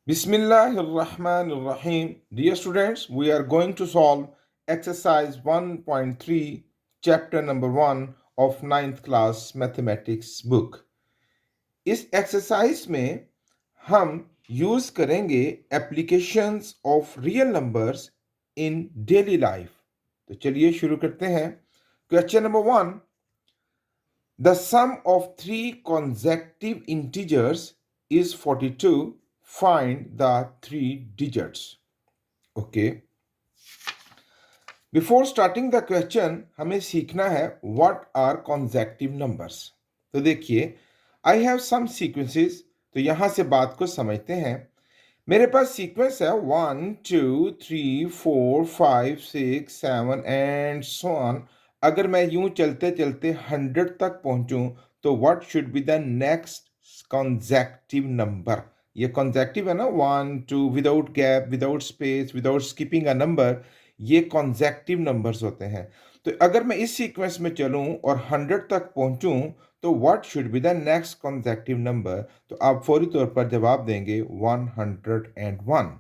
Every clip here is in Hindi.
Bismillahirrahmanirrahim. Dear students, we are going to solve exercise 1.3, chapter number 1 of ninth class mathematics book. इस एक्सरसाइज में हम यूज करेंगे applications of real numbers in daily life. तो चलिए शुरू करते हैं। Question number 1, the sum of three consecutive integers is 42. Find the three digits. Okay. Before starting the question, हमें सीखना है what are consecutive numbers. तो देखिए, I have some sequences. तो यहां से बात को समझते हैं। मेरे पास सीक्वेंस है 1 2 3 4 5 6 7 एंड सो ऑन। अगर मैं यूं चलते चलते 100 तक पहुंचूं तो what should be the next consecutive number. ये कॉन्जेक्टिव है ना, 1 2 without gap, without space, without skipping a number, ये कॉन्जेक्टिव नंबर्स होते हैं। तो अगर मैं इस सीक्वेंस में चलूं और 100 तक पहुंचूं तो what should be the next consecutive number. तो आप फौरी तौर पर जवाब देंगे 101।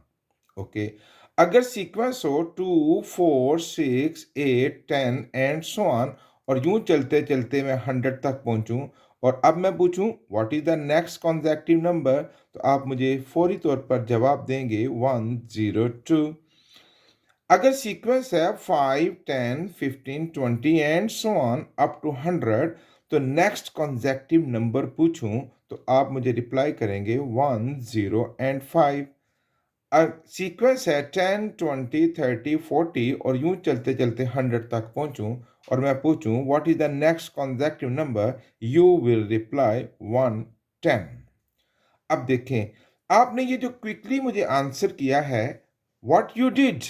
ओके। अगर सीक्वेंस हो 2 4 6 8 10 एंड सो ऑन और यूं चलते चलते मैं 100 तक पहुंचूं और अब मैं पूछूं what is the next consecutive number, तो आप मुझे फौरी तौर पर जवाब देंगे 102। अगर सीक्वेंस है 5 10 15 20 and so on up to 100, तो नेक्स्ट कॉन्जेक्टिव नंबर पूछूं तो आप मुझे रिप्लाई करेंगे 1 0 एंड 5। सीक्वेंस है 10 20 30 40 और यूं चलते चलते 100 तक पहुंचूं और मैं पूछूं what is the next consecutive number, you will reply 110। अब देखें, आपने ये जो क्विकली मुझे आंसर किया है, what you did,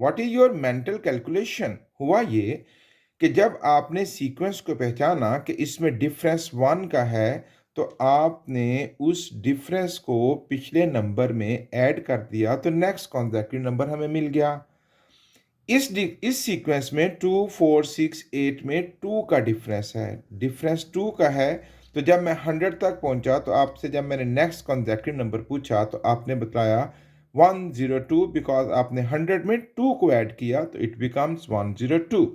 what is your mental calculation, हुआ ये कि जब आपने सीक्वेंस को पहचाना कि इसमें डिफरेंस 1 का है तो आपने उस डिफरेंस को पिछले नंबर में ऐड कर दिया तो नेक्स्ट कॉन्सेक्यूटिव नंबर हमें मिल गया। इस सीक्वेंस में 2 4 6 8 में 2 का डिफरेंस है, डिफरेंस 2 का है। तो जब मैं 100 तक पहुंचा तो आपसे जब मैंने नेक्स्ट कॉन्सेक्यूटिव नंबर पूछा तो आपने बताया 102, बिकॉज आपने 100 में 2 को ऐड किया तो इट बिकम्स 102।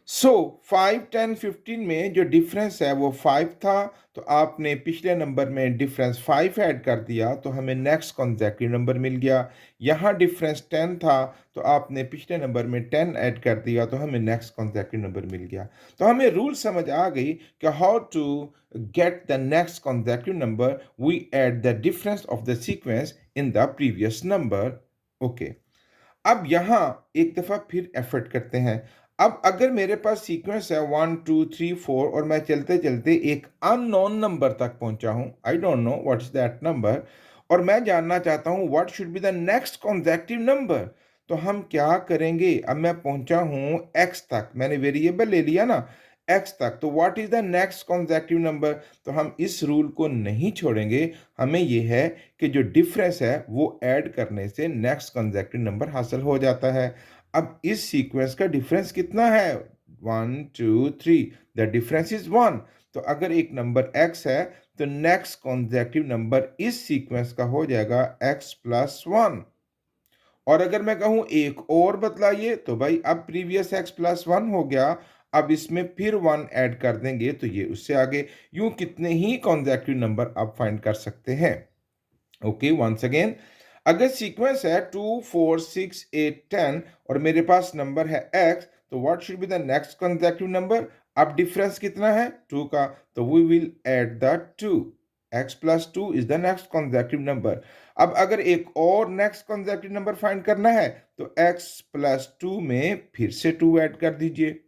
सो 5 10 15 में जो डिफरेंस है वो 5 था, तो आपने पिछले नंबर में डिफरेंस 5 ऐड कर दिया तो हमें नेक्स्ट कॉन्सेक्यूटिव नंबर मिल गया। यहाँ डिफरेंस 10 था तो आपने पिछले नंबर में 10 ऐड कर दिया तो हमें नेक्स्ट कॉन्सेक्यूटिव नंबर मिल गया। तो हमें रूल समझ आ गई कि how to get the next consecutive number, we add the difference of the sequence in the previous number. Okay. अब यहाँ एक दफ़ा फिर एफर्ट करते हैं। अब अगर मेरे पास सीक्वेंस है 1 2 3 4 और मैं चलते चलते एक अननोन नंबर तक पहुंचा हूं, I don't know what is that number, और मैं जानना चाहता हूं what should be the next consecutive number, तो हम क्या करेंगे। अब मैं पहुंचा हूं x तक, मैंने वेरिएबल ले लिया ना x तक, तो what is the next consecutive number. तो हम इस रूल को नहीं छोड़ेंगे। हमें यह है कि जो डिफरेंस है वो ऐड करने से नेक्स्ट कॉन्सेक्टिव नंबर हासिल हो जाता है। अब इस सीक्वेंस का डिफरेंस कितना है, 1 2 3, द डिफरेंस इज 1। तो अगर एक नंबर x है तो नेक्स्ट कॉन्सेक्टिव नंबर इस सीक्वेंस का हो जाएगा x प्लस 1। और अगर मैं कहूं एक और बतलाइए तो भाई अब प्रीवियस x प्लस 1 हो गया, अब इसमें फिर 1 ऐड कर देंगे तो ये उससे आगे, यूं कितने ही कॉन्सेक्टिव नंबर आप फाइंड कर सकते हैं। ओके, वंस अगेन, अगर सीक्वेंस है 2 4 6 8 10 और मेरे पास नंबर है x, तो what should be the next consecutive number. अब डिफरेंस कितना है 2 का, तो we will add the 2, x plus 2 is the next consecutive number. अब अगर एक और नेक्स्ट कॉन्सेक्टिव नंबर फाइंड करना है तो x प्लस 2 में फिर से 2 ऐड कर दीजिए।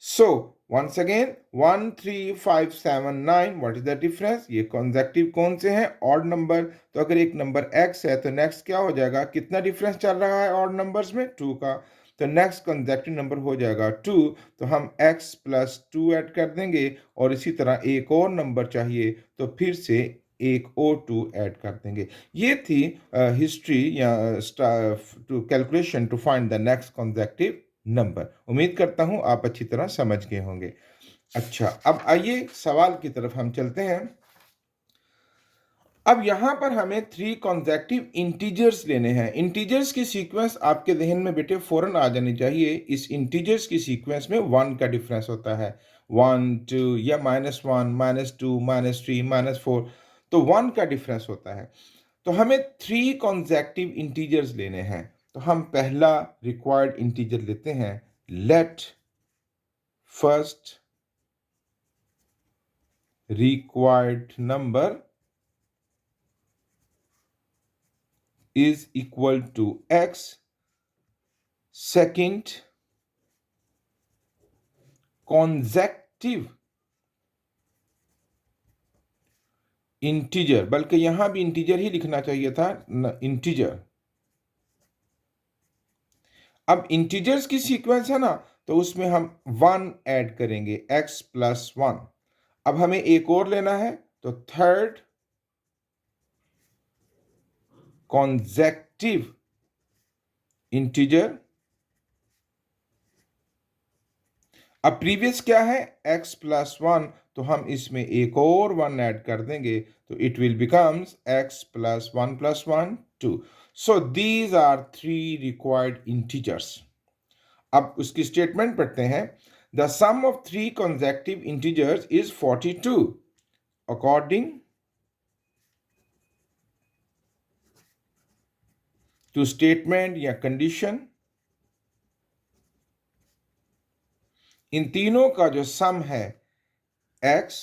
सो once again 1 3 5 7 9, what is the difference. ये कॉन्सेक्टिव कौन से हैं, ऑड नंबर। तो अगर एक नंबर x है तो नेक्स्ट क्या हो जाएगा, कितना डिफरेंस चल रहा है ऑड नंबर्स में, 2 का, तो नेक्स्ट कॉन्सेक्टिव नंबर हो जाएगा 2। तो हम x प्लस 2 ऐड कर देंगे और इसी तरह एक और नंबर चाहिए तो फिर से एक और 2 ऐड कर देंगे। ये थी हिस्ट्री या to calculation to find the next consecutive number. उम्मीद करता हूं आप अच्छी तरह समझ गए होंगे। अच्छा, अब आइए सवाल की तरफ हम चलते हैं। अब यहां पर हमें 3 कॉन्सेक्टिव इंटीजर्स लेने हैं। इंटीजर्स की सीक्वेंस आपके जहन में बेटे फौरन आ जानी चाहिए। इस इंटीजर्स की सीक्वेंस में 1 का डिफरेंस होता है। 1 2 या -1 -2 -3 -4, तो 1 का डिफरेंस होता है। तो हमें 3 कॉन्सेक्टिव इंटीजर्स लेने हैं। तो हम पहला रिक्वायर्ड इंटीजर लेते हैं। Let first required number is equal to x. Second consecutive integer, बल्कि यहां भी इंटीजर ही लिखना चाहिए था, इंटीजर। अब इंटीजर्स की सीक्वेंस है ना, तो उसमें हम 1 ऐड करेंगे, x प्लस 1। अब हमें एक और लेना है, तो थर्ड कॉन्सेक्टिव इंटीजर। अब प्रीवियस क्या है, x प्लस 1, तो हम इसमें एक और 1 ऐड कर देंगे, तो it will becomes x plus 1 plus 1 2। So these are 3 required integers. अब उसकी स्टेटमेंट पढ़ते हैं। The sum of 3 consecutive integers is 42 according to statement या कंडीशन। इन तीनों का जो सम है x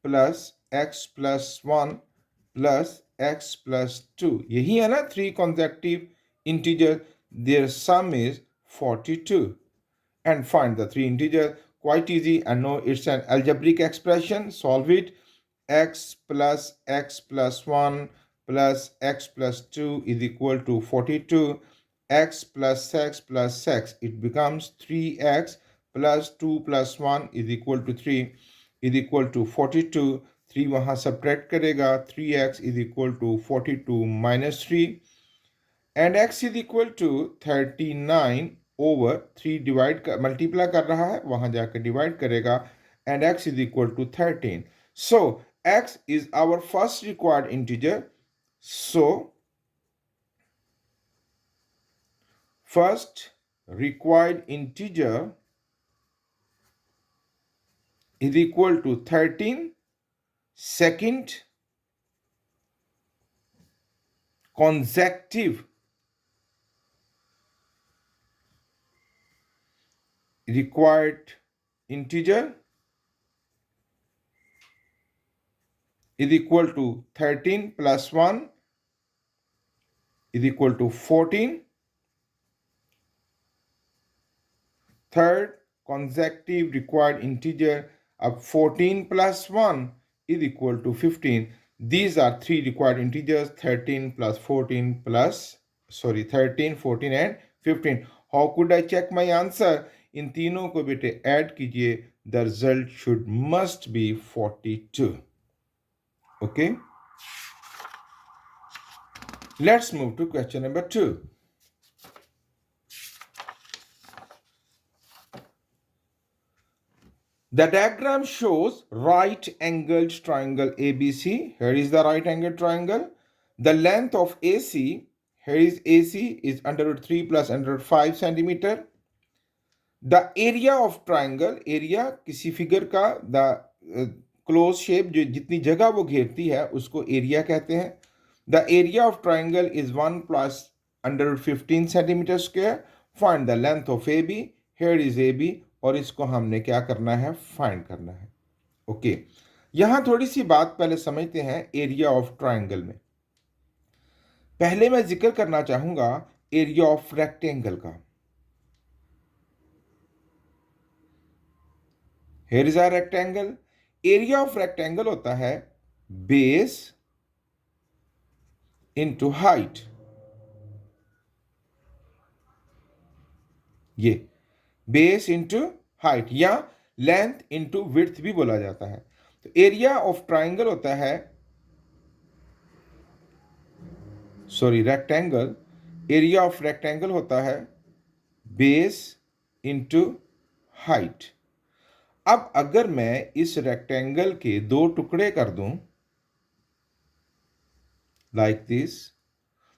plus 1 plus x plus 2, यही है ना 3 consecutive integer, their sum is 42, and find the 3 integer. Quite easy, and know it's an algebraic expression. Solve it. X plus 1 plus x plus 2 is equal to 42. X plus x, it becomes 3x plus 2 plus 1 is equal to 3 is equal to 42. 3 वहाँ subtract करेगा, 3x is equal to 42 minus 3, and x is equal to 39 over 3 divide multiply कर रहा है, वहां जाकर डिवाइड करेगा, and x is equal to 13. So x is our first required integer. So first required integer is equal to 13. Second consecutive required integer is equal to 13 plus 1 is equal to 14. Third consecutive required integer of 14 plus 1 is equal to 15. These are 3 required integers, 13 plus 14 plus, 13, 14 and 15. How could I check my answer? इन तीनों को बेटे ऐड कीजिए, the result must be 42. Okay? Let's move to question number 2. The diagram shows right-angled triangle ABC. Here is the right-angled triangle. The length of AC, here is AC, is under root 3 plus under root 5 centimeter. The area of triangle, area किसी फिगर का, the close shape, जो जितनी जगह वो घेरती है उसको एरिया कहते हैं. The area of triangle is 1 plus under root 15 centimeter square. Find the length of AB. Here is AB, और इसको हमने क्या करना है, फाइंड करना है. ओके, यहां थोड़ी सी बात पहले समझते हैं एरिया ऑफ ट्राइंगल में. पहले मैं जिक्र करना चाहूंगा एरिया ऑफ रेक्टेंगल का. Here is a rectangle. Area of rectangle होता है बेस इनटू हाइट. ये बेस इनटू हाइट या लेंथ इनटू विड्थ भी बोला जाता है. तो एरिया ऑफ ट्राइंगल होता है, sorry rectangle, area of rectangle होता है बेस इनटू हाइट. अब अगर मैं इस रेक्टेंगल के दो टुकड़े कर दूं, लाइक दिस।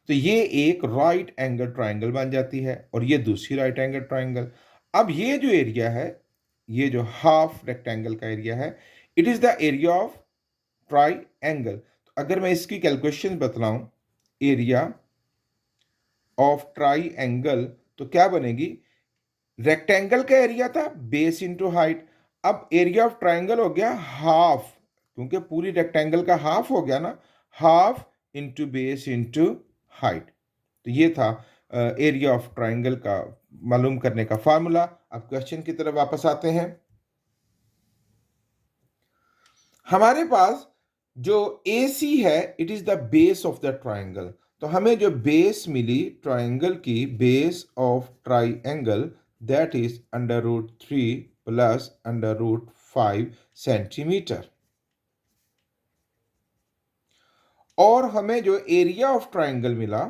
तो ये एक राइट एंगल ट्राइंगल बन जाती है और ये दूसरी राइट एंगल ट्राइंगल। अब ये जो एरिया है, ये जो हाफ रेक्टेंगल का एरिया है, it is the area of triangle. तो अगर मैं इसकी कैलकुलेशन बतलाऊं, एरिया ऑफ ट्राई एंगल, तो क्या बनेगी? रेक्टेंगल का एरिया था बेस इंटू हाइट, अब एरिया ऑफ ट्राइंगल हो गया हाफ, क्योंकि पूरी रेक्टेंगल का हाफ हो गया ना, half into base into height. तो ये था एरिया ऑफ ट्राइंगल का मालूम करने का फार्मूला। अब क्वेश्चन की तरफ वापस आते हैं। हमारे पास जो AC है, it is the base of the triangle. तो हमें जो बेस मिली ट्राइंगल की, base of triangle, that is √3 plus √5 centimetre. और हमें जो एरिया ऑफ ट्राइंगल मिला,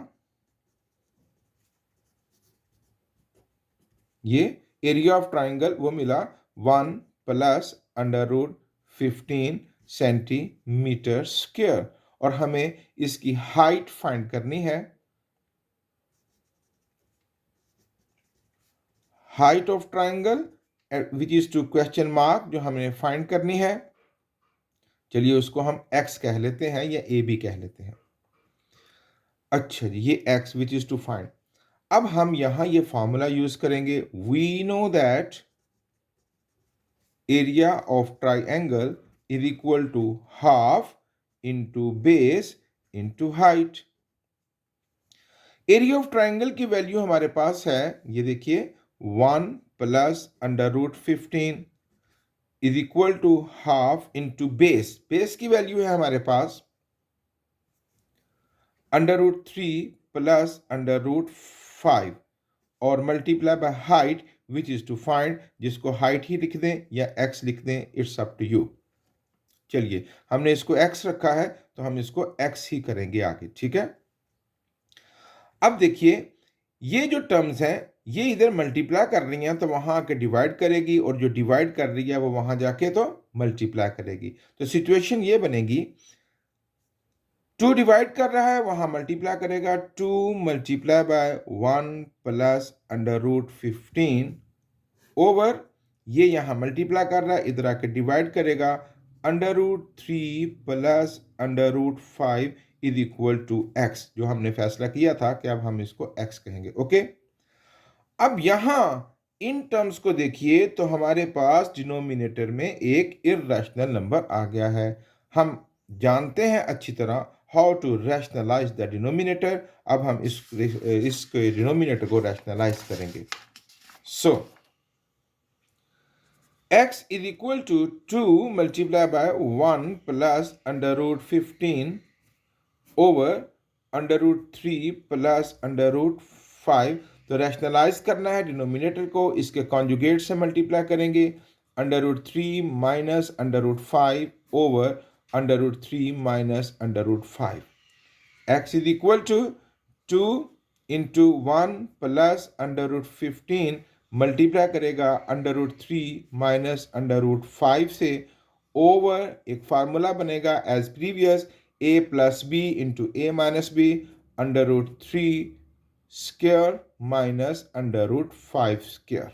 ये एरिया ऑफ ट्राइंगल वो मिला 1 प्लस √15 सेंटीमीटर स्क्वायर। और हमें इसकी हाइट फाइंड करनी है। Height of triangle which is to question mark, जो हमें फाइंड करनी है। चलिए उसको हम x कह लेते हैं या a भी कह लेते हैं। अच्छा जी, ये x which is to find. अब हम यहां ये फॉर्मूला यूज करेंगे। We know that area of triangle is equal to half into base into height. Area of triangle की वैल्यू हमारे पास है, ये देखिए, 1 plus √15 is equal to half into base. Base की वैल्यू है हमारे पास √3 प्लस √5 और multiply by height which is to find, जिसको हाइट ही लिख दें या x लिख दें, इट्स अप टू यू। चलिए, हमने इसको x रखा है तो हम इसको x ही करेंगे आगे, ठीक है। अब देखिए, ये जो टर्म्स हैं ये इधर मल्टीप्लाई कर रही हैं तो वहां आके डिवाइड करेगी, और जो डिवाइड कर रही है वो वहां जाके तो मल्टीप्लाई करेगी। तो सिचुएशन ये बनेगी, 2 डिवाइड कर रहा है वहां मल्टीप्लाई करेगा, 2 मल्टीप्लाई बाय 1 प्लस √15 ओवर, ये यहां मल्टीप्लाई कर रहा है, इधर आके डिवाइड करेगा, √3 plus √5 is equal to x, जो हमने फैसला किया था कि अब हम इसको x कहेंगे। ओके, अब यहां इन टर्म्स को देखिए तो हमारे पास डिनोमिनेटर में एक इर्रेशनल नंबर आ गया है। हम जानते हैं अच्छी तरह how to rationalise the denominator. अब हम इसके डिनोमिनेटर को रैशनलाइज करेंगे। सो x is equal to 2 multiplied by 1 plus √15 over √3 plus √5। तो रैशनलाइज करना है डिनोमिनेटर को, इसके कॉन्जुगेट से मल्टीप्लाई करेंगे, √3 minus √5 over √3 minus √5। x is equal to 2 into 1 plus √15 multiply करेगा √3 माइनस √5 से, ओवर एक फार्मूला बनेगा as previous, a plus B into A minus B, √3 square minus √5 square.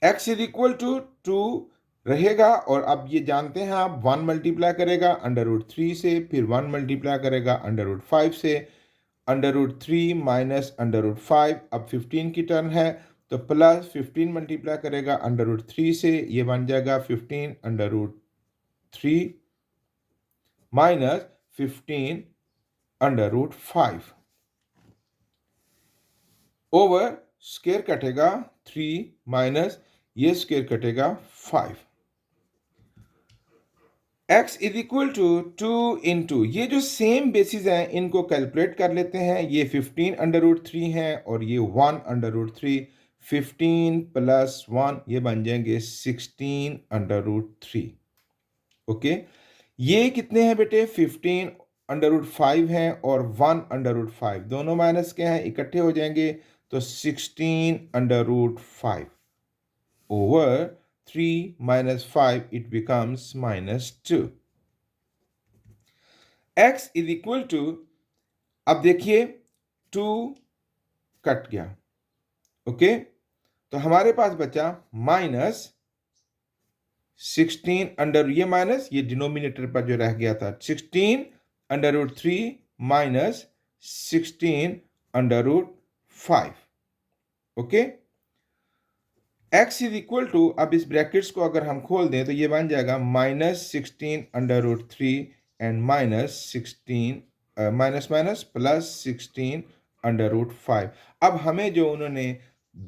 x is equal to 2 रहेगा, और अब ये जानते हैं आप, 1 मल्टीप्लाई करेगा √3 से, फिर 1 मल्टीप्लाई करेगा √5 से, √3 माइनस √5, अब 15 की टर्न है तो प्लस 15 मल्टीप्लाई करेगा √3 से, ये बन जाएगा 15 √3 माइनस 15 √5 ओवर, स्क्वायर कटेगा 3 माइनस ये स्क्वायर कटेगा 5। x is equal to 2 into, ये जो सेम बेसिस हैं इनको कैलकुलेट कर लेते हैं। ये 15 √3 है और ये 1 √3, 15 प्लस 1 ये बन जाएंगे 16 √3। ओके, ये कितने हैं बेटे? 15 √5 हैं और 1 √5, दोनों माइनस के हैं, इकट्ठे हो जाएंगे तो 16 √5 over 3 minus 5, it becomes -2. x is equal to, अब देखिए 2 कट गया, ओके, तो हमारे पास बचा माइनस 16 अंडर, ये माइनस ये डिनोमिनेटर पर जो रह गया था 16 under root 3 minus 16 under root 5, okay. x is equal to, अब इस ब्रैकेट्स को अगर हम खोल दें तो ये बन जाएगा minus 16 under root 3 and minus 16 minus minus plus 16 under root 5। अब हमें जो उन्होंने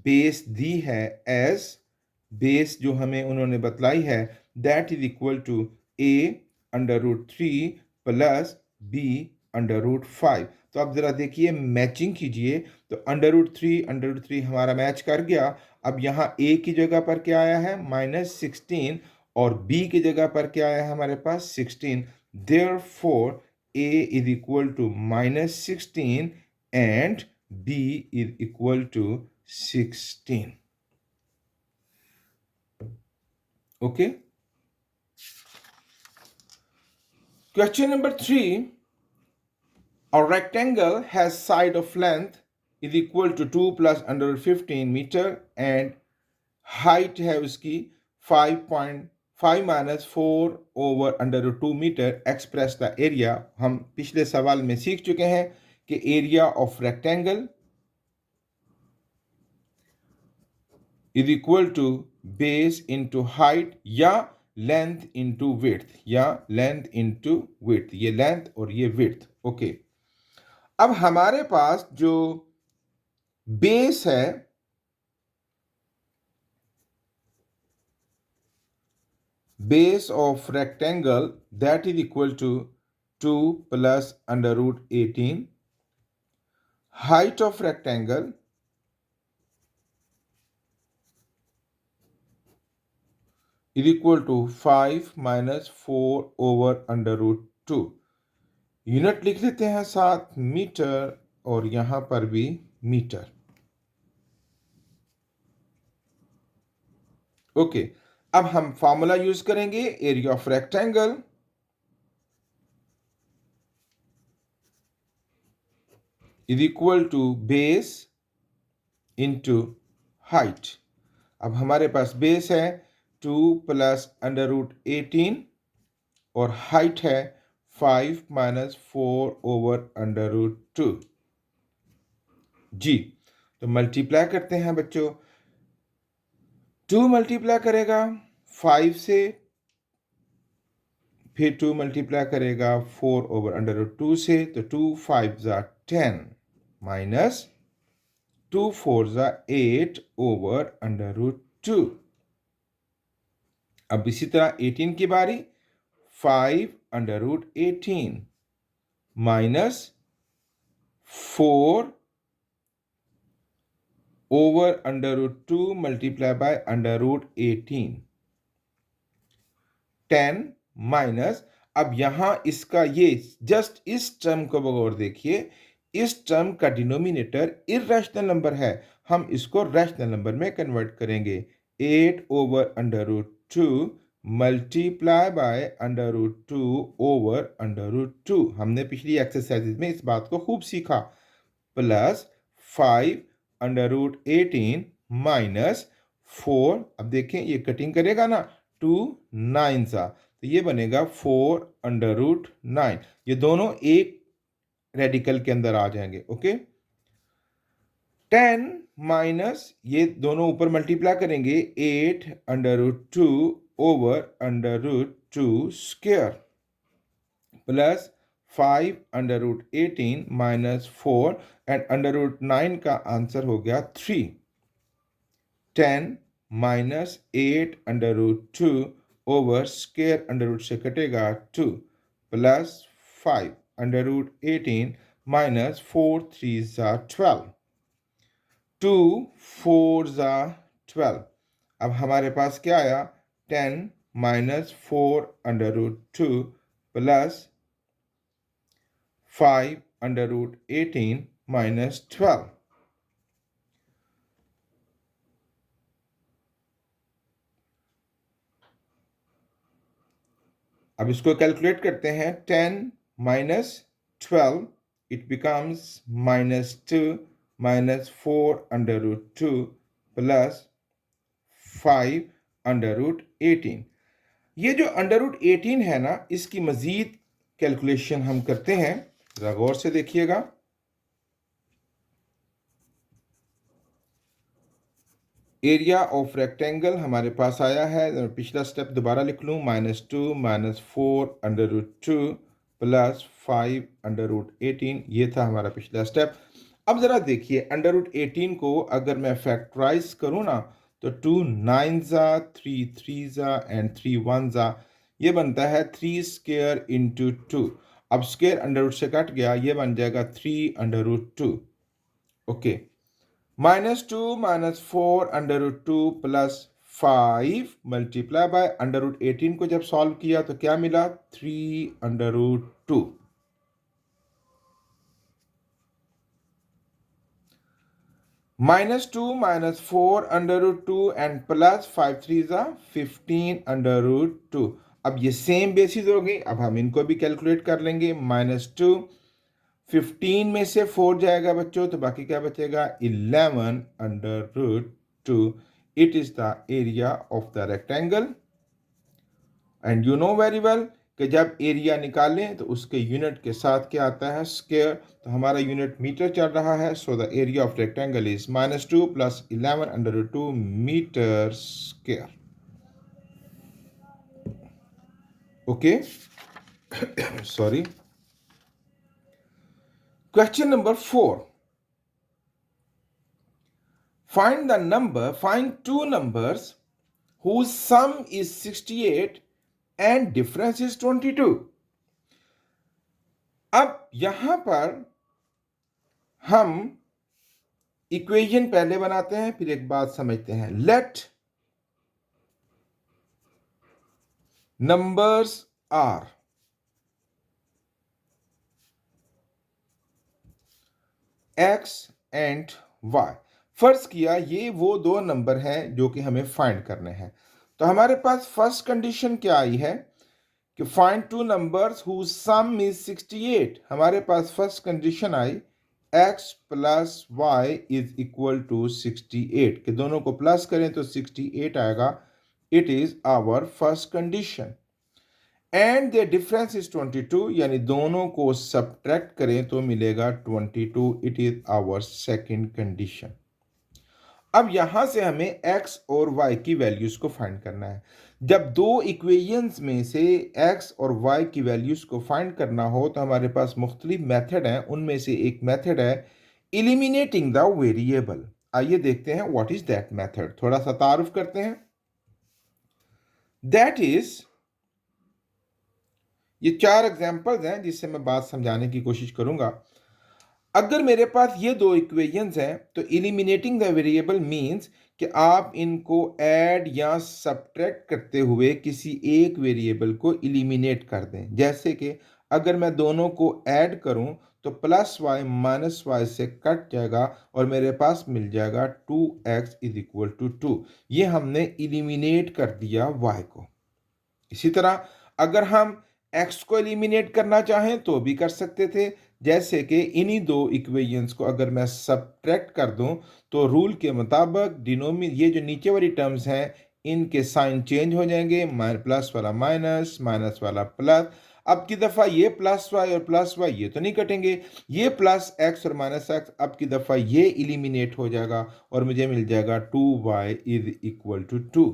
बेस दी है, एज बेस जो हमें उन्होंने बतलाई है, that is equal to a under root 3 plus b under root 5। तो अब जरा देखिए मैचिंग कीजिए, तो अंडर रूट थ्री हमारा मैच कर गया। अब यहाँ a की जगह पर क्या आया है, माइनस 16, और b की जगह पर क्या आया है हमारे पास 16। Therefore a is equal to minus 16 and b is equal to 16, okay. Question number 3. A rectangle has side of length is equal to 2 plus under 15 meter and height है उसकी 5.5 minus 4 over under 2 meter. Express the area. हम पिछले सवाल में सीख चुके हैं कि area of rectangle is equal to base into height या लेंथ इंटू विड्थ, या लेंथ इंटू विड्थ, ये लेंथ और ये विड्थ, ओके। अब हमारे पास जो बेस है, base of rectangle that is equal to 2 plus under root 18, height of rectangle is equal to 5 minus 4 over under root 2। Unit लिख लेते हैं साथ मीटर, और यहां पर भी मीटर, ओके। अब हम फॉर्मूला यूज करेंगे, area of rectangle is equal to base into height. अब हमारे पास बेस है 2 प्लस अंडर रूट 18 और हाइट है 5 माइनस 4 ओवर अंडर रूट 2। जी, तो मल्टीप्लाई करते हैं बच्चों। 2 मल्टीप्लाई करेगा 5 से, फिर 2 मल्टीप्लाई करेगा 4 ओवर अंडर रूट 2 से, तो 2 5 जा 10 माइनस 2 4 जा 8 ओवर अंडर रूट 2। अब इसी तरह 18 की बारी, 5 under root 18 minus 4 over under root 2 multiply by under root 18, 10 minus, अब यहां इसका ये जस्ट इस टर्म को बगौर देखिए, इस टर्म का डिनोमिनेटर इर्रेशनल नंबर है, हम इसको रैशनल नंबर में कन्वर्ट करेंगे। 8 over under root 2 multiply by under root 2 over under root 2, हमने पिछली एक्सरसाइज में इस बात को खूब सीखा, प्लस 5 अंडर रूट 18 माइनस 4, अब देखें ये कटिंग करेगा ना, 2 9 सा, तो ये बनेगा 4 अंडर रूट 9, ये दोनों एक रेडिकल के अंदर आ जाएंगे, ओके। 10 माइनस, ये दोनों ऊपर मल्टीप्लाई करेंगे, 8 under root 2 over under root 2 square, plus 5 under root 18 minus 4, and under root 9 का आंसर हो गया 3। 10 minus 8 under root 2 over square under root से कटेगा 2, प्लस 5 अंडर रूट 18 माइनस 4 3 ज़ा 12, 2 4 ज़ा 12। अब हमारे पास क्या आया, 10 minus 4 under root 2 plus 5 under root 18 minus 12। अब इसको कैलकुलेट करते हैं, 10 minus 12, it becomes minus 2 minus 4 under root 2 plus 5 under root 18। ये जो अंडर रूट 18 है ना, इसकी मजीद कैलकुलेशन हम करते हैं, जरा गौर से देखिएगा। एरिया ऑफ रेक्टेंगल हमारे पास आया है, पिछला स्टेप दोबारा लिख लूँ, -2 -4 under root 2 plus 5 under root 18, ये था हमारा पिछला स्टेप। अब ज़रा देखिए, अंडर रूट 18 को अगर मैं फैक्टराइज करूँ ना, तो 2 9 3 3 एंड 3 1 ये बनता है 3 स्क्वायर इंटू 2। अब स्क्वायर अंडर रूट से कट गया, ये बन जाएगा 3 under root 2। Okay, -2 -4 under root 2 plus 5 multiply by under root 18 को जब सॉल्व किया तो क्या मिला, 3 under root 2। -2 -4 under root 2 and plus 5 3 15 under root 2। अब ये सेम बेसिस हो गई, अब हम इनको भी कैलकुलेट कर लेंगे। -2, 15 में से 4 जाएगा बच्चों, तो बाकी क्या बचेगा, 11 under root 2। It is the area of the rectangle. And you know very well कि जब एरिया निकालें तो उसके यूनिट के साथ क्या आता है, स्क्वायर। तो हमारा यूनिट मीटर चल रहा है, so the area of rectangle is -2 plus 11 under root 2 metre square. Okay, sorry. Question number 4, find two numbers whose sum is 68 and difference is 22। अब यहां पर हम इक्वेशन पहले बनाते हैं, फिर एक बात समझते हैं। Let numbers are X and Y. फर्ज किया ये वो दो नंबर हैं जो कि हमें फाइंड करने हैं। तो हमारे पास फर्स्ट कंडीशन क्या आई है कि find two numbers whose sum is 68। हमारे पास फर्स्ट कंडीशन आई x plus y is equal to 68, कि दोनों को प्लस करें तो 68 आएगा। It is our first condition. And the difference is 22, यानी दोनों को सब्ट्रैक्ट करें तो मिलेगा 22। It is our second condition. अब यहां से हमें x और y की वैल्यूज को फाइंड करना है। जब दो इक्वेशंस में से x और y की वैल्यूज को फाइंड करना हो तो हमारे पास मुख्तलिफ मेथड हैं। उनमें से एक मेथड है एलिमिनेटिंग द वेरिएबल। आइए देखते हैं व्हाट इज दैट मेथड, थोड़ा सा तारुफ करते हैं। दैट इज, ये 4 एग्जांपल्स हैं जिससे मैं बात समझाने की कोशिश करूंगा। अगर मेरे पास ये दो इक्वेशंस हैं तो एलिमिनेटिंग द वेरिएबल मींस कि आप इनको ऐड या सब्ट्रैक्ट करते हुए किसी एक वेरिएबल को एलिमिनेट कर दें। जैसे कि अगर मैं दोनों को ऐड करूं तो प्लस वाई माइनस वाई से कट जाएगा और मेरे पास मिल जाएगा 2x इज इक्वल टू 2। ये हमने एलिमिनेट कर दिया y को। इसी तरह अगर हम x को एलिमिनेट करना चाहें तो भी कर सकते थे। जैसे कि इन्हीं दो इक्वेशंस को अगर मैं सब्ट्रैक्ट कर दूं तो रूल के मुताबिक ये जो नीचे वाली टर्म्स हैं इनके साइन चेंज हो जाएंगे, प्लस वाला माइनस, माइनस वाला प्लस। अब की दफ़ा ये प्लस वाई और प्लस वाई ये तो नहीं कटेंगे, ये प्लस एक्स और माइनस एक्स अब की दफ़ा ये एलिमिनेट हो जाएगा और मुझे मिल जाएगा 2y इज इक्वल टू 2।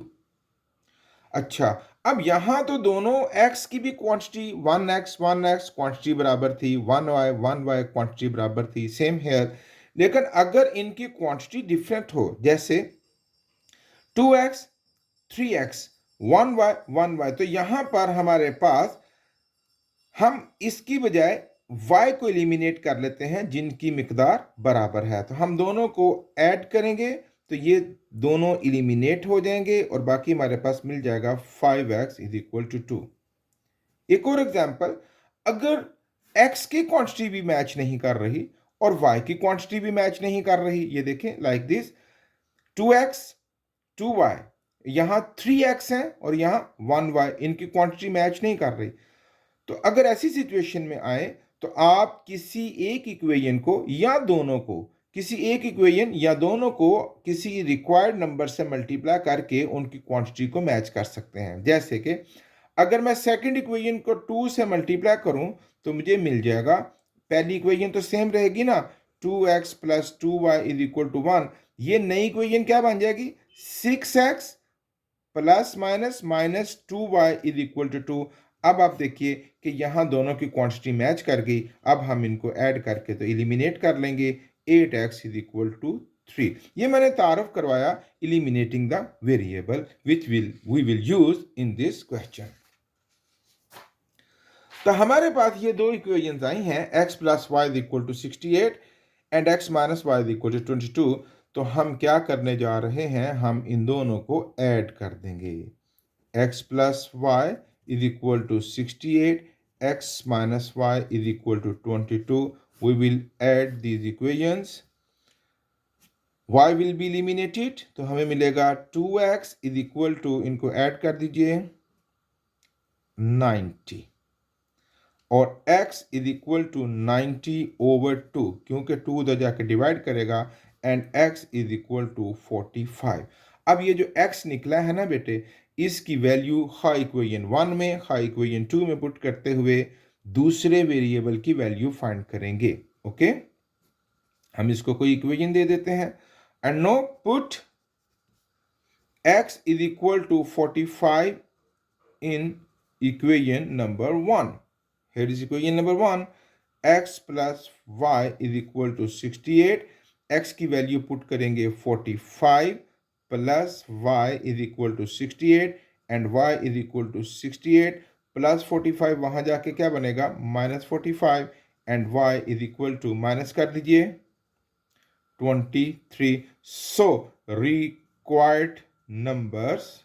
अच्छा, अब यहां तो दोनों x की भी क्वांटिटी 1x क्वांटिटी बराबर थी, 1y क्वांटिटी बराबर थी, सेम हेयर। लेकिन अगर इनकी क्वांटिटी डिफरेंट हो, जैसे 2x 3x 1y तो यहां पर हमारे पास हम इसकी बजाय y को एलिमिनेट कर लेते हैं जिनकी मिकदार बराबर है। तो हम दोनों को ऐड करेंगे तो ये दोनों एलिमिनेट हो जाएंगे और बाकी हमारे पास मिल जाएगा 5x इज इक्वल टू 2। एक और एग्जांपल, अगर x की क्वांटिटी भी मैच नहीं कर रही और y की क्वांटिटी भी मैच नहीं कर रही, ये देखें लाइक दिस 2x 2y, यहां 3x है और यहां 1y, इनकी क्वांटिटी मैच नहीं कर रही। तो अगर ऐसी सिचुएशन में आए तो आप किसी एक इक्वेशन को या दोनों को किसी एक इक्वेशन या दोनों को किसी रिक्वायर्ड नंबर से मल्टीप्लाई करके उनकी क्वांटिटी को मैच कर सकते हैं। जैसे कि अगर मैं सेकंड इक्वेशन को 2 से मल्टीप्लाई करूं तो मुझे मिल जाएगा, पहली इक्वेशन तो सेम रहेगी ना, 2x plus 2y is equal to 1। ये नई इक्वेशन क्या बन जाएगी, 6x plus minus minus 2y is equal to 2। अब आप देखिए कि यहाँ दोनों की क्वांटिटी मैच कर गई। अब हम इनको ऐड करके तो एलिमिनेट कर लेंगे, 8x इज इक्वल टू 3। ये मैंने तारुफ करवाया eliminating the variable which we will use in this question. तो हमारे पास ये दो इक्वेशंस आई हैं, x plus y is equal to 68 and x minus y is equal to 22। तो हम क्या करने जा रहे हैं, हम इन दोनों को ऐड कर देंगे। x plus y is equal to 68, x minus y is equal to 22। We will add these equations, y will be eliminated, तो हमें मिलेगा 2x इज इक्वल टू, इनको ऐड कर दीजिए, 90 और x is equal to 90 over 2, क्योंकि 2 उधर जाके डिवाइड करेगा, and x is equal to 45। अब ये जो x निकला है ना बेटे, इसकी वैल्यू खा इक्वेशन 1 में खा इक्वेशन 2 में पुट करते हुए दूसरे वेरिएबल की वैल्यू फाइंड करेंगे। ओके, हम इसको कोई इक्वेशन दे देते हैं, and now put x is equal to 45 in equation number 1। Here is equation number 1, x plus y is equal to 68। x की वैल्यू पुट करेंगे 45 plus y is equal to 68 and y is equal to 68 plus 45, वहां जाके क्या बनेगा, minus 45 and y is equal to, minus कर दीजिए, 23। सो रिक्वायर्ड नंबर्स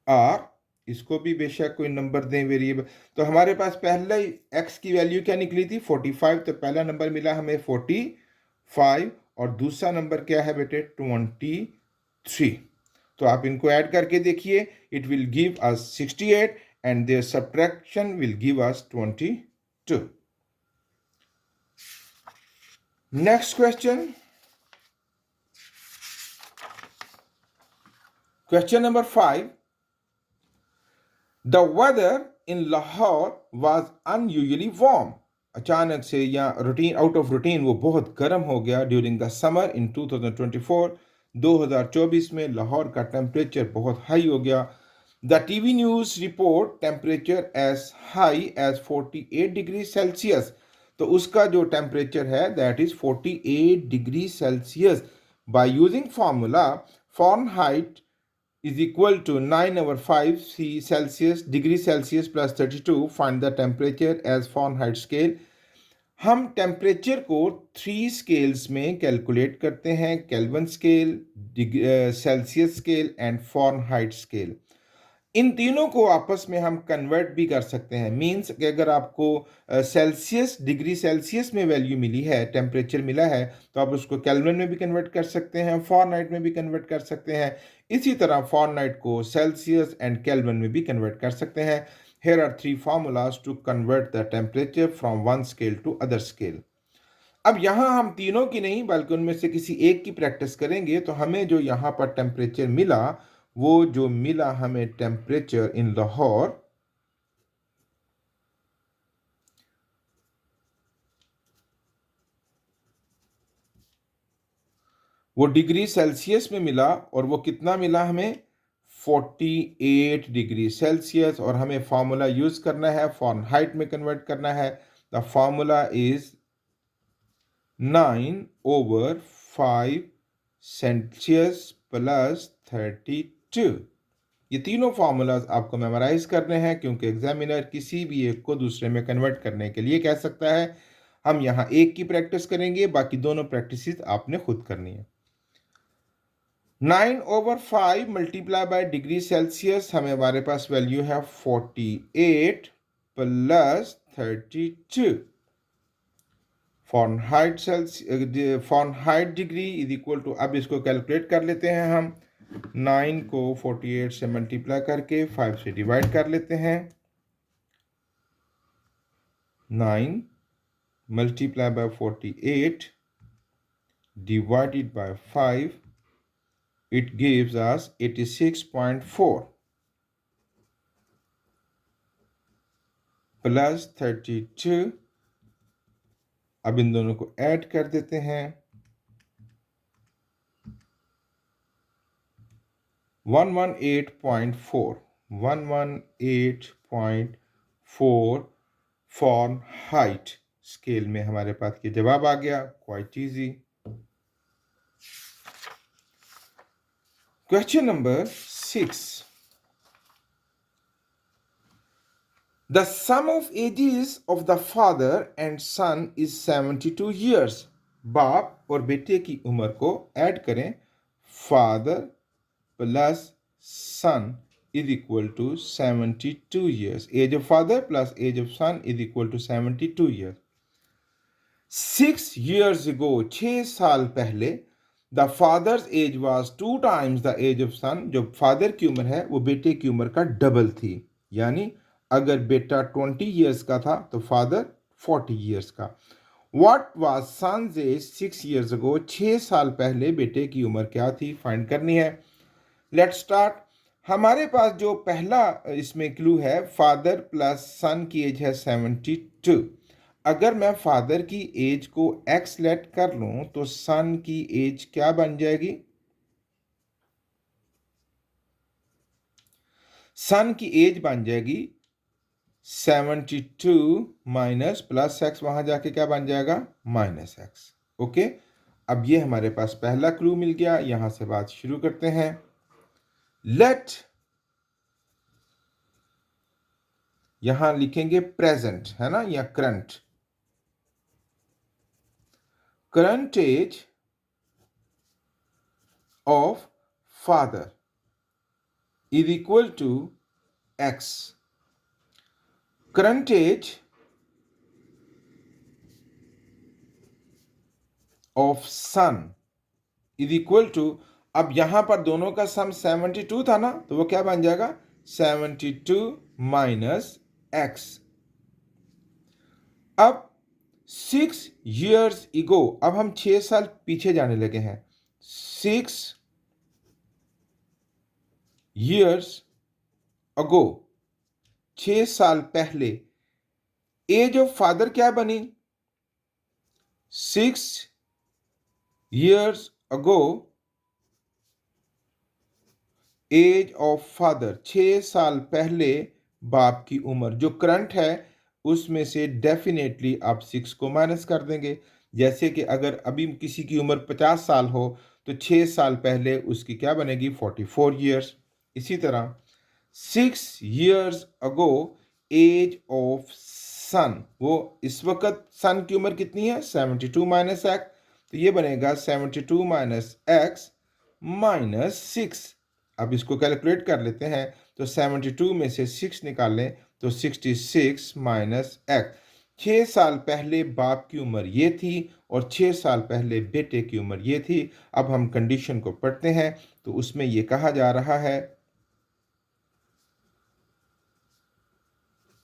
आर, इसको भी बेशक कोई नंबर दें वेरिएबल। तो हमारे पास पहले x की वैल्यू क्या निकली थी, 45। तो पहला नंबर मिला हमें 45 और दूसरा नंबर क्या है बेटे, 23। तो आप इनको ऐड करके देखिए, it will give us 68 and their subtraction will give us 22। Next question, question number 5। The weather in Lahore was unusually warm। अचानक से या रूटीन आउट ऑफ रूटीन वो बहुत गर्म हो गया ड्यूरिंग द समर इन 2024। 2024 में लाहौर का टेम्परेचर बहुत हाई हो गया। The TV news report temperature as high as 48 degree Celsius. तो उसका जो टेम्परेचर है that is 48 degree Celsius. By using formula Fahrenheit is equal to 9 over 5 C Celsius degree Celsius plus 32, find the temperature as Fahrenheit scale। हम टेम्परेचर को 3 स्केल्स में कैलकुलेट करते हैं, Kelvin scale, Celsius scale and Fahrenheit scale. इन तीनों को आपस में हम कन्वर्ट भी कर सकते हैं। मींस कि अगर आपको सेल्सियस डिग्री सेल्सियस में वैल्यू मिली है, टेम्परेचर मिला है, तो आप उसको केल्विन में भी कन्वर्ट कर सकते हैं, फॉरेनहाइट में भी कन्वर्ट कर सकते हैं। इसी तरह फॉरेनहाइट को सेल्सियस एंड केल्विन में भी कन्वर्ट कर सकते हैं। Here are 3 formulas to convert the temperature from one scale to other scale। अब यहाँ हम तीनों की नहीं बल्कि उनमें से किसी एक की प्रैक्टिस करेंगे। तो हमें जो यहाँ पर टेम्परेचर मिला, वो जो मिला हमें टेम्परेचर इन लाहौर, वो डिग्री सेल्सियस में मिला, और वो कितना मिला हमें, 48 डिग्री सेल्सियस। और हमें फार्मूला यूज करना है, फॉरेनहाइट में कन्वर्ट करना है। The formula is 9 over 5 Celsius plus 32। ये तीनों फार्मूलाज आपको मेमोराइज करने हैं, क्योंकि एग्जामिनर किसी भी एक को दूसरे में कन्वर्ट करने के लिए कह सकता है। हम यहाँ एक की प्रैक्टिस करेंगे, बाकी दोनों प्रैक्टिस आपने खुद करनी है। 9 over 5 multiply by degree Celsius, हमारे पास वैल्यू है 48 plus 32। Fahrenheit degree is equal to, अब इसको कैलकुलेट कर लेते हैं हम, 9 को 48 से मल्टीप्लाई करके 5 से डिवाइड कर लेते हैं। 9 multiplied by 48 divided by 5, it gives us 86.4 plus 32। अब इन दोनों को ऐड कर देते हैं। 118.4 फॉरेनहाइट स्केल में हमारे पास ये जवाब आ गया। Quite easy. Question number 6। The sum of ages of the father and son is 72 years. बाप और बेटे की उम्र को ऐड करें। Father plus son is equal to 72 years. Age of father plus age of son is equal to 72 years. 6 years ago, 6 साल पहले, the father's age was 2 times the age of son. जो फादर की उम्र है वो बेटे की उम्र का डबल थी। यानी अगर बेटा 20 years का था तो फादर 40 years का। What was son's age 6 years ago? 6 साल पहले बेटे की उम्र क्या थी, फाइंड करनी है। Let's start. हमारे पास जो पहला इसमें क्लू है, फादर प्लस सन की एज है 72। अगर मैं फादर की एज को एक्स लेट कर लूं तो सन की एज क्या बन जाएगी? सन की एज बन जाएगी 72 माइनस प्लस एक्स, वहां जाके क्या बन जाएगा? Minus x. ओके, अब ये हमारे पास पहला क्लू मिल गया। यहां से बात शुरू करते हैं। लेट, यहां लिखेंगे प्रेजेंट, है ना, या current. Current age of father is equal to x. Current age of son is equal to, अब यहां पर दोनों का सम 72 था ना, तो वो क्या बन जाएगा? 72 माइनस एक्स। अब 6 years ago, अब हम 6 साल पीछे जाने लगे हैं। 6 years ago, 6 साल पहले एज ऑफ फादर क्या बनी? 6 years ago, age of father, 6 साल पहले बाप की उम्र। जो करंट है उसमें से डेफिनेटली आप 6 को माइनस कर देंगे। जैसे कि अगर अभी किसी की उम्र 50 साल हो तो 6 साल पहले उसकी क्या बनेगी? 44 ईयर्स। इसी तरह 6 years ago, एज ऑफ सन, वो इस वक्त सन की उम्र कितनी है? 72 माइनस एक्स, तो ये बनेगा 72 माइनस एक्स माइनस 6। अब इसको कैलकुलेट कर लेते हैं, तो 72 में से 6 निकाल लें तो 66 माइनस एक्स। 6 साल पहले बाप की उम्र ये थी और 6 साल पहले बेटे की उम्र ये थी। अब हम कंडीशन को पढ़ते हैं, तो उसमें ये कहा जा रहा है,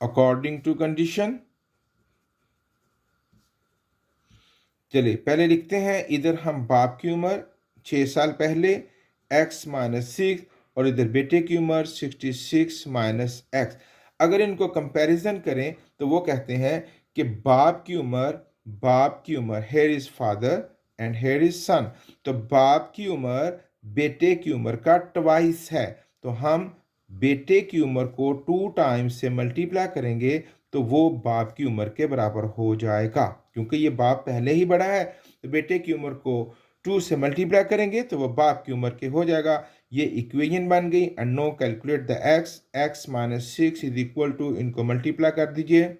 अकॉर्डिंग टू कंडीशन। चलिए पहले लिखते हैं, इधर हम बाप की उम्र 6 साल पहले x माइनस 6 और इधर बेटे की उम्र 66 माइनस एक्स। अगर इनको कंपैरिजन करें तो वो कहते हैं कि बाप की उम्र here is father and here is son, तो बाप की उम्र बेटे की उम्र का ट्वाइस है। तो हम बेटे की उम्र को 2 टाइम्स से मल्टीप्लाई करेंगे तो वो बाप की उम्र के बराबर हो जाएगा। क्योंकि ये बाप पहले ही बड़ा है तो बेटे की उम्र को 2 से मल्टीप्लाई करेंगे तो वो बाप की उम्र के हो जाएगा। ये इक्वेशन बन गई। And now calculate the x minus 6 is equal to, इनको मल्टीप्लाई कर दीजिए,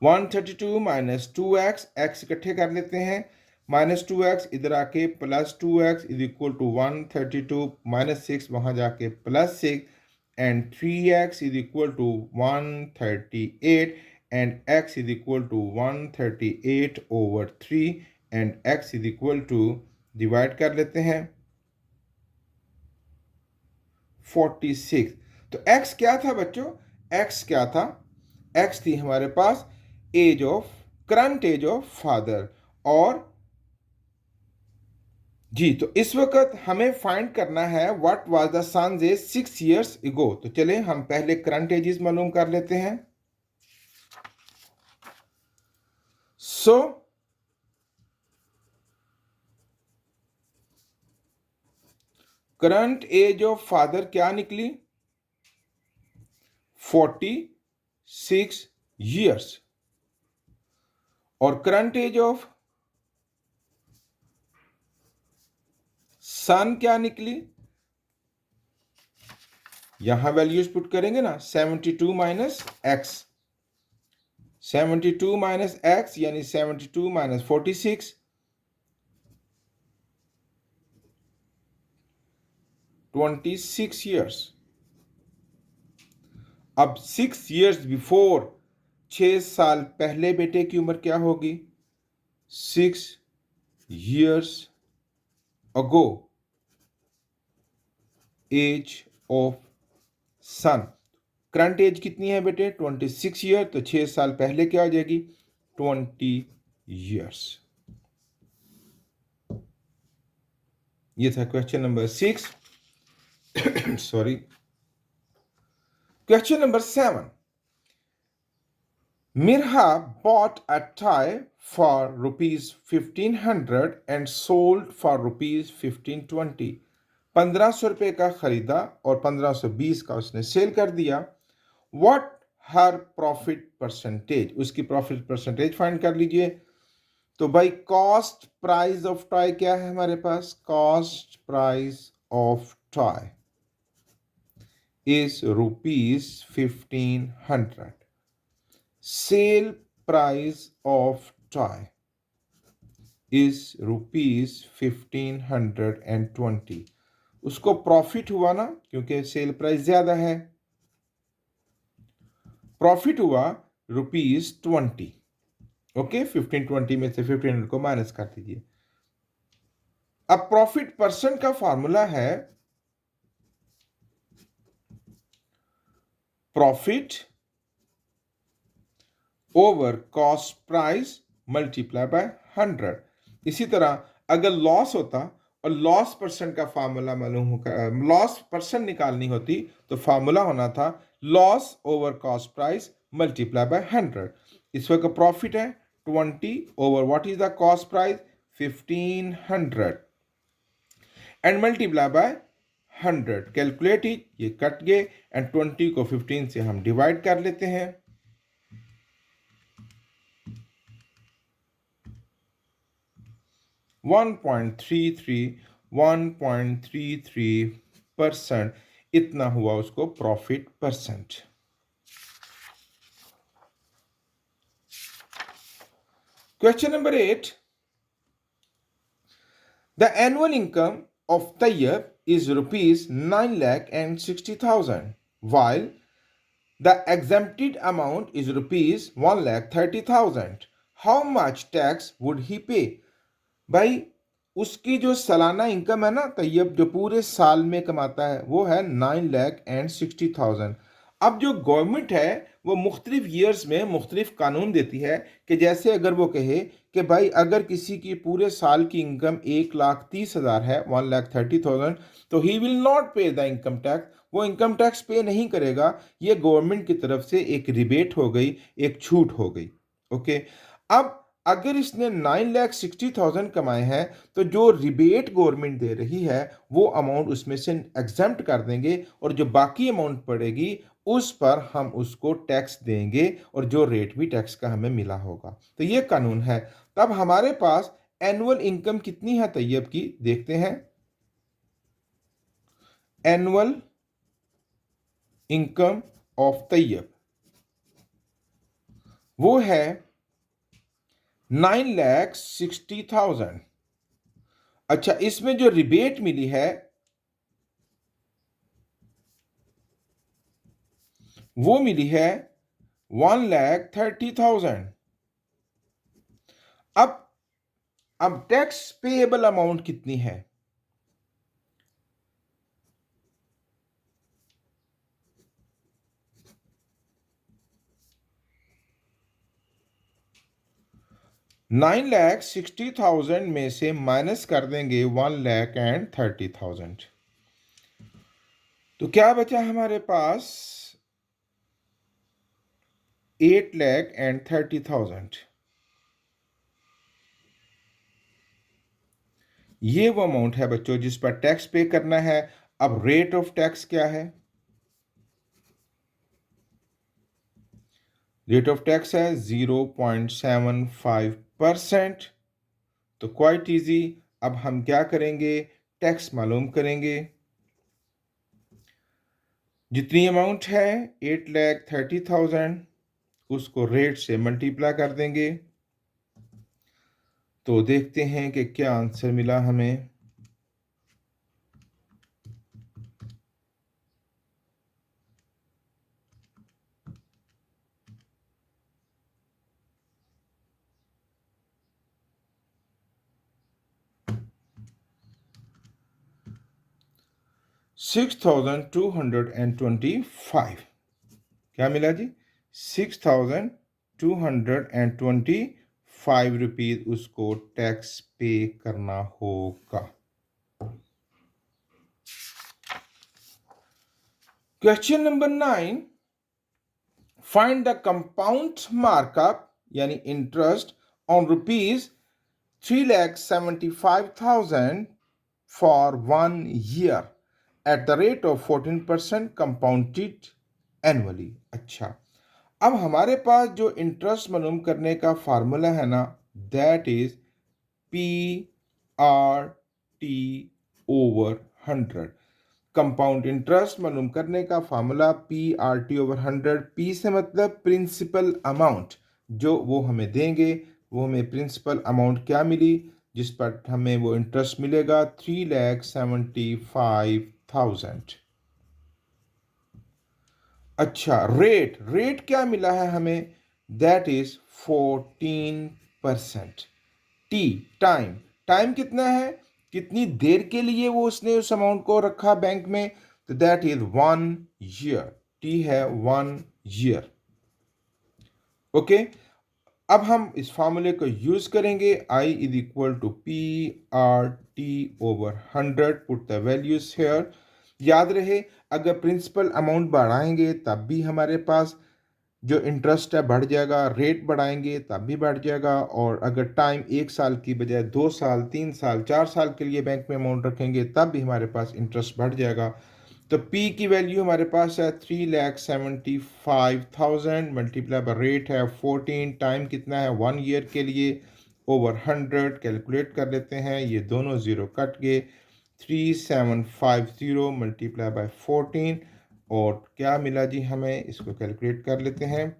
132 माइनस 2x, x इकट्ठे कर लेते हैं, माइनस 2x इधर आके plus 2x is equal to 132 minus 6, वहां जाके plus 6, and 3x is equal to 138 and x is equal to 138 over 3 and x is equal to, divide कर लेते हैं, 46। तो x क्या था बच्चों? x क्या था? x थी हमारे पास age of current age of father. और जी, तो इस वक्त हमें फाइंड करना है what was the son's age 6 years ago। तो चले हम पहले करंट एजेस मालूम कर लेते हैं। So current age of father क्या निकली? 46 years। और करंट एज ऑफ सन क्या निकली? यहां वैल्यूज पुट करेंगे ना, 72 माइनस एक्स। 72 माइनस एक्स यानी 72 माइनस 46, 26 years। अब 6 years बिफोर, 6 साल पहले बेटे की उम्र क्या होगी? 6 years ago age of son. Current age कितनी है बेटे? 26 ईयर। तो 6 साल पहले क्या हो जाएगी? 20 years। ये था question number 6। Sorry. Question number 7। Mirha bought a tie for rupees 1500 and sold for rupees 1520। 1500 रुपये का खरीदा और 1520 का उसने सेल कर दिया। What her profit percentage? उसकी प्रॉफिट परसेंटेज फाइंड कर लीजिए। तो भाई कॉस्ट प्राइस ऑफ टॉय क्या है हमारे पास? Cost price of toy is ₹1500। Sale price of toy is ₹1520। उसको प्रॉफिट हुआ ना, क्योंकि सेल प्राइस ज्यादा है। प्रॉफिट हुआ ₹20। ओके, 1520 में से 1500 को माइनस कर दीजिए। अब प्रॉफिट परसेंट का फॉर्मूला है profit over cost price multiply by 100। इसी तरह अगर लॉस होता और लॉस परसेंट का फार्मूला मालूम होगा, लॉस परसेंट निकालनी होती तो फार्मूला होना था loss over cost price multiply by 100। इस वक्त प्रॉफिट है 20 over what is the cost price 1500 and multiply by 100। Calculate it, ये कट गए एंड 20 को 15 से हम डिवाइड कर लेते हैं। 1.33% इतना हुआ उसको profit percent. Question number 8। The annual income of Tayyab is rupees 9,60,000 while the exempted amount is rupees 1,30,000. How much tax would he pay? भाई उसकी जो सालाना इनकम है ना, तैयब जो पूरे साल में कमाता है वो है 9,60,000। अब जो गवर्नमेंट है वो मुख्तलिफ ईयर्स में मुख्तलिफ कानून देती है कि जैसे अगर वो कहे कि भाई अगर किसी की पूरे साल की इनकम 1,30,000 है 1,30,000 तो ही विल नॉट पे द इनकम टैक्स, वो इनकम टैक्स पे नहीं करेगा। ये गवर्नमेंट की तरफ से एक रिबेट हो गई, एक छूट हो गई। ओके, अब अगर इसने 9,60,000 कमाए हैं तो जो रिबेट गवर्नमेंट दे रही है वो अमाउंट उसमें से एग्जम्प्ट कर देंगे और जो बाकी अमाउंट पड़ेगी उस पर हम उसको टैक्स देंगे और जो रेट भी टैक्स का हमें मिला होगा। तो ये कानून है। तब हमारे पास एनुअल इनकम कितनी है तैयब की, देखते हैं। एनुअल इनकम ऑफ तैयब वो है 9,60,000। अच्छा, इसमें जो रिबेट मिली है वो मिली है 1,30,000। अब टैक्स पेएबल अमाउंट कितनी है? 9,60,000 में से माइनस कर देंगे 1,30,000। तो क्या बचा हमारे पास? 8,30,000। ये वो अमाउंट है बच्चों जिस पर टैक्स पे करना है। अब रेट ऑफ टैक्स क्या है? रेट ऑफ टैक्स है 0.75%। तो क्वाइट इजी। अब हम क्या करेंगे? टैक्स मालूम करेंगे। जितनी अमाउंट है 8,30,000 उसको रेट से मल्टीप्लाई कर देंगे। तो देखते हैं कि क्या आंसर मिला हमें। $6,225। क्या मिला जी? 6,225 रुपीज उसको टैक्स पे करना होगा। Question number 9, find the compound markup यानी interest on rupees 3,75,000 for 1 year at the rate of 14% compounded annually. अच्छा, अब हमारे पास जो इंटरेस्ट मालूम करने का फार्मूला है ना, that is PRT/100। Compound interest मालूम करने का फार्मूला PRT/100। पी से मतलब प्रिंसिपल अमाउंट, जो वो हमें देंगे वो हमें प्रिंसिपल अमाउंट क्या मिली जिस पर हमें वो इंटरेस्ट मिलेगा? 3,75,000। अच्छा, रेट रेट क्या मिला है हमें? That is 14%। T time, time कितना है, कितनी देर के लिए वो उसने उस अमाउंट को रखा बैंक में? तो दैट इज 1 ईयर। टी है 1 ईयर। ओके, अब हम इस फार्मूले को यूज करेंगे। I is equal to PRT/100। Put the values here. याद रहे, अगर प्रिंसिपल अमाउंट बढ़ाएंगे तब भी हमारे पास जो इंटरेस्ट है बढ़ जाएगा, रेट बढ़ाएंगे तब भी बढ़ जाएगा, और अगर टाइम 1 साल की बजाय 2 साल, 3 साल, 4 साल के लिए बैंक में अमाउंट रखेंगे तब भी हमारे पास इंटरेस्ट बढ़ जाएगा। तो P की वैल्यू हमारे पास है 3,75,000 मल्टीप्लाई बाय रेट है 14, टाइम कितना है 1 ईयर के लिए, ओवर 100 कैलकुलेट कर लेते हैं। ये दोनों ज़ीरो कट गए। 3,750 मल्टीप्लाई बाय 14, और क्या मिला जी हमें? इसको कैलकुलेट कर लेते हैं।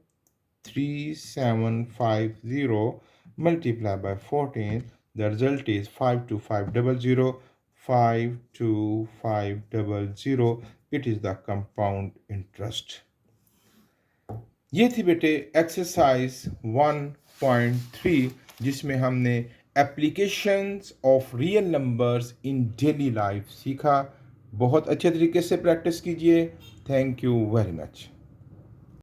3,750 multiply by 14, the result is 52500। 52500, it is the compound interest. ये थी बेटे एक्सरसाइज 1.3 जिसमें हमने applications of real numbers in daily life सीखा। बहुत अच्छे तरीके से प्रैक्टिस कीजिए। Thank you very much.